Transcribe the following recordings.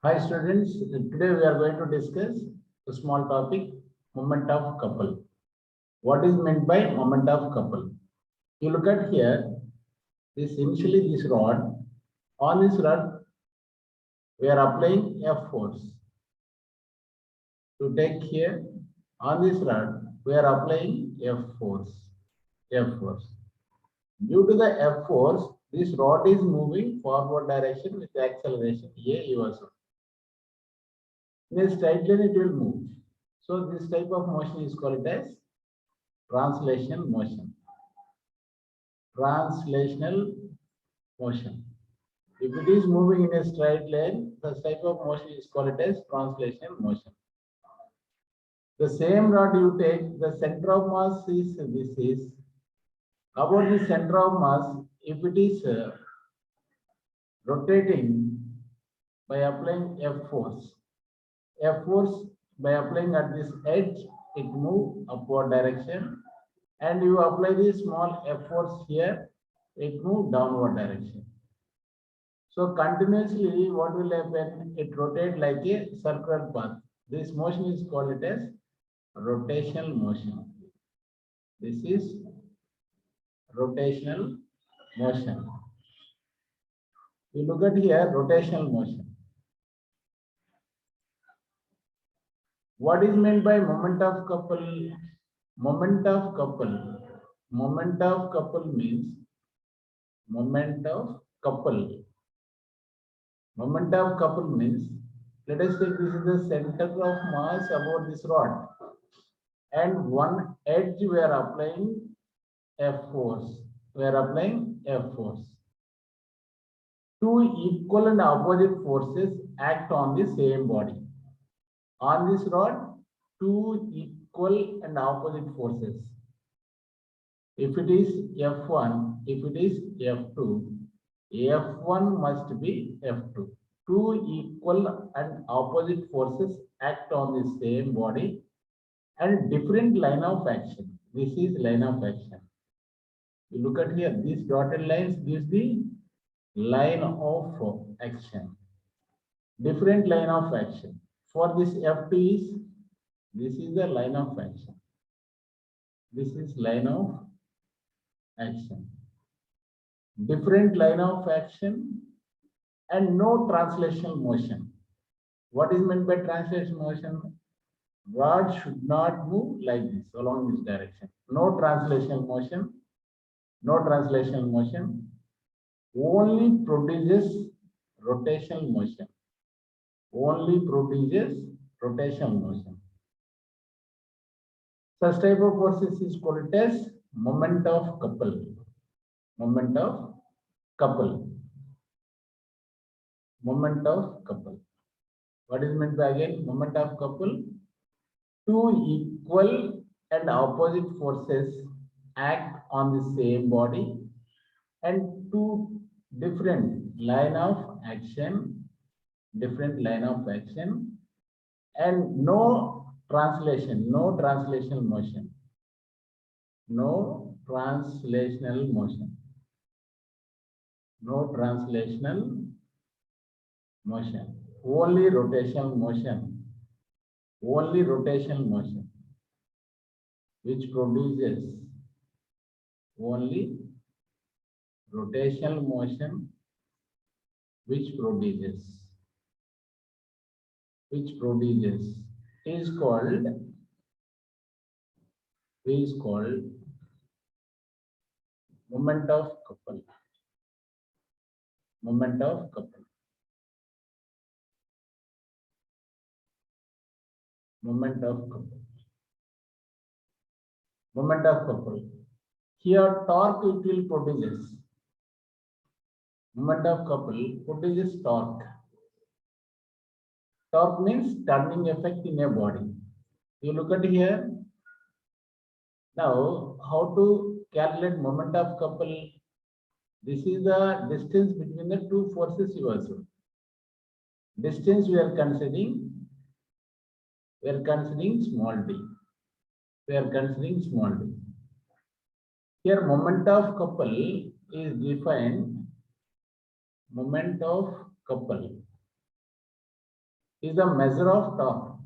Hi students, today we are going to discuss a small topic, moment of couple. What is meant by moment of couple? You look at here, initially this rod, on this rod we are applying F force. To take here, on this rod we are applying F force. F force. Due to the F force, this rod is moving forward direction with the acceleration A U/S. In a straight line it will move. So this type of motion is called as translation motion. Translational motion. If it is moving in a straight line, the type of motion is called as translation motion. The same rod you take, the center of mass is this is. About the center of mass, if it is rotating by applying F force, by applying at this edge, it move upward direction, and you apply the small F force here, it move downward direction. So continuously, what will happen? It rotate like a circular path. This motion is called it as rotational motion. This is rotational motion. You look at here, rotational motion. What is meant by moment of couple? Moment of couple. Moment of couple means moment of couple. Moment of couple means, let us take this is the center of mass about this rod, and one edge we are applying F force. We are applying F force. Two equal and opposite forces act on the same body. On this rod, two equal and opposite forces. If it is F1, if it is F2, F1 must be F2. Two equal and opposite forces act on the same body and different line of action. This is line of action. You look at here, these dotted lines gives the line of action. Different line of action. For this F2 is, this is the line of action. This is line of action. Different line of action and no translational motion. What is meant by translation motion? Rod should not move like this along this direction. No translational motion. No translational motion. Only produces rotational motion. Only produces rotational motion. Such type of forces is called as moment of couple. Moment of couple. Moment of couple. What is meant by again moment of couple? Two equal and opposite forces act on the same body and two different line of action, and no translation, no translational motion. No translational motion. No translational motion. Only rotational motion. Only rotational motion. Which produces only rotational motion, which produces is called moment of couple. Moment of couple. Moment of couple. Moment of couple. Here torque it will produces. Moment of couple produces torque. Torque means turning effect in a body. You look at here. Now, how to calculate moment of couple? This is the distance between the two forces you assume. Distance we are considering small d. We are considering small d. Here moment of couple is defined. Moment of couple is the measure of torque.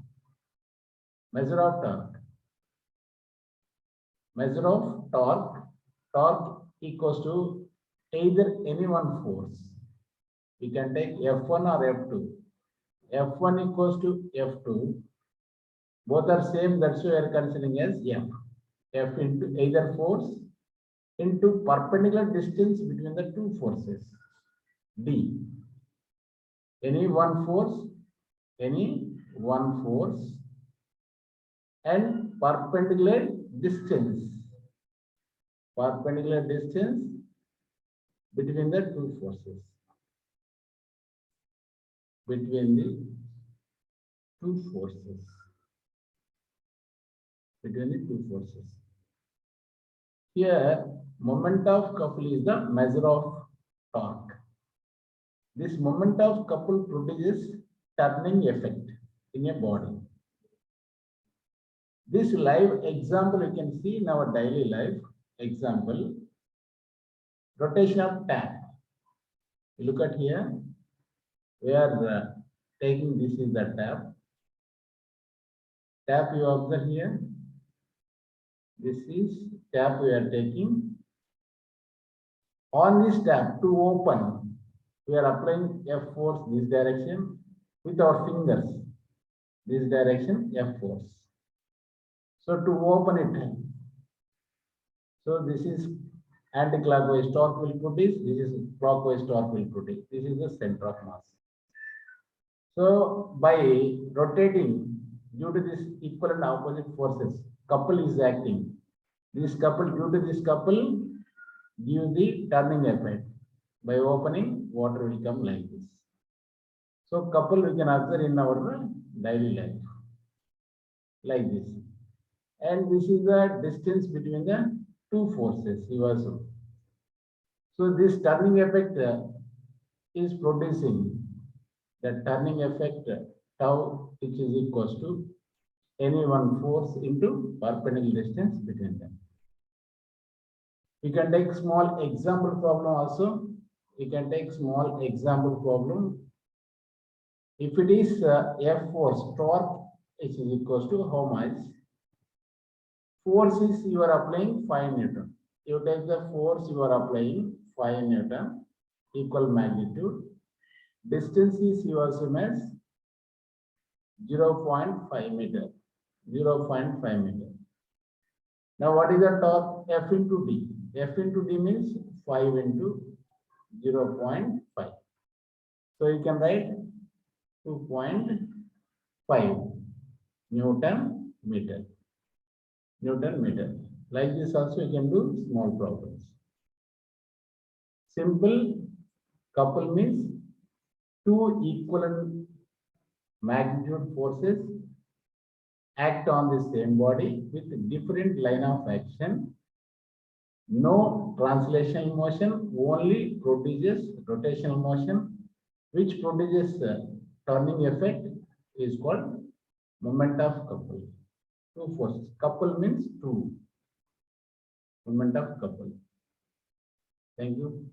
Measure of torque. Measure of torque. Torque equals to either any one force. We can take F1 or F2. F1 equals to F2. Both are same, that's why we are considering as F. F into either force into perpendicular distance between the two forces. D. Any one force and perpendicular distance between the two forces. Between the two forces. Here, moment of couple is the measure of torque. This moment of couple produces turning effect in a body. This live example you can see in our daily life. Example, rotation of tap. You look at here, we are taking, this is the tap. Tap you observe here. This is tap we are taking. On this tap to open, we are applying F force this direction with our fingers. This direction F force. So to open it, so this is anti-clockwise torque will produce, this is clockwise torque will produce. This is the center of mass. So by rotating, due to this equal and opposite forces, couple is acting. This couple, due to this couple, give the turning effect. By opening, water will come like this. So couple we can observe in our daily life, like this. And this is the distance between the two forces. So this turning effect is producing the turning effect tau, which is equals to any one force into perpendicular distance between them. You can take small example problem also. You can take small example problem. If it is F force torque, which is equals to how much? Force is you are applying 5 Newton. You take the force you are applying 5 Newton, equal magnitude. Distance is you assume as 0.5 meter. 0.5 meter. Now what is the torque? F into D. F into D means 5 into 0.5. So you can write 2.5 Newton meter. Newton meter. Like this also you can do small problems. Simple couple means two equivalent magnitude forces act on the same body with different line of action. No translational motion, only produces rotational motion, which produces turning effect is called moment of couple. Two forces. Couple means two. Moment of couple. Thank you.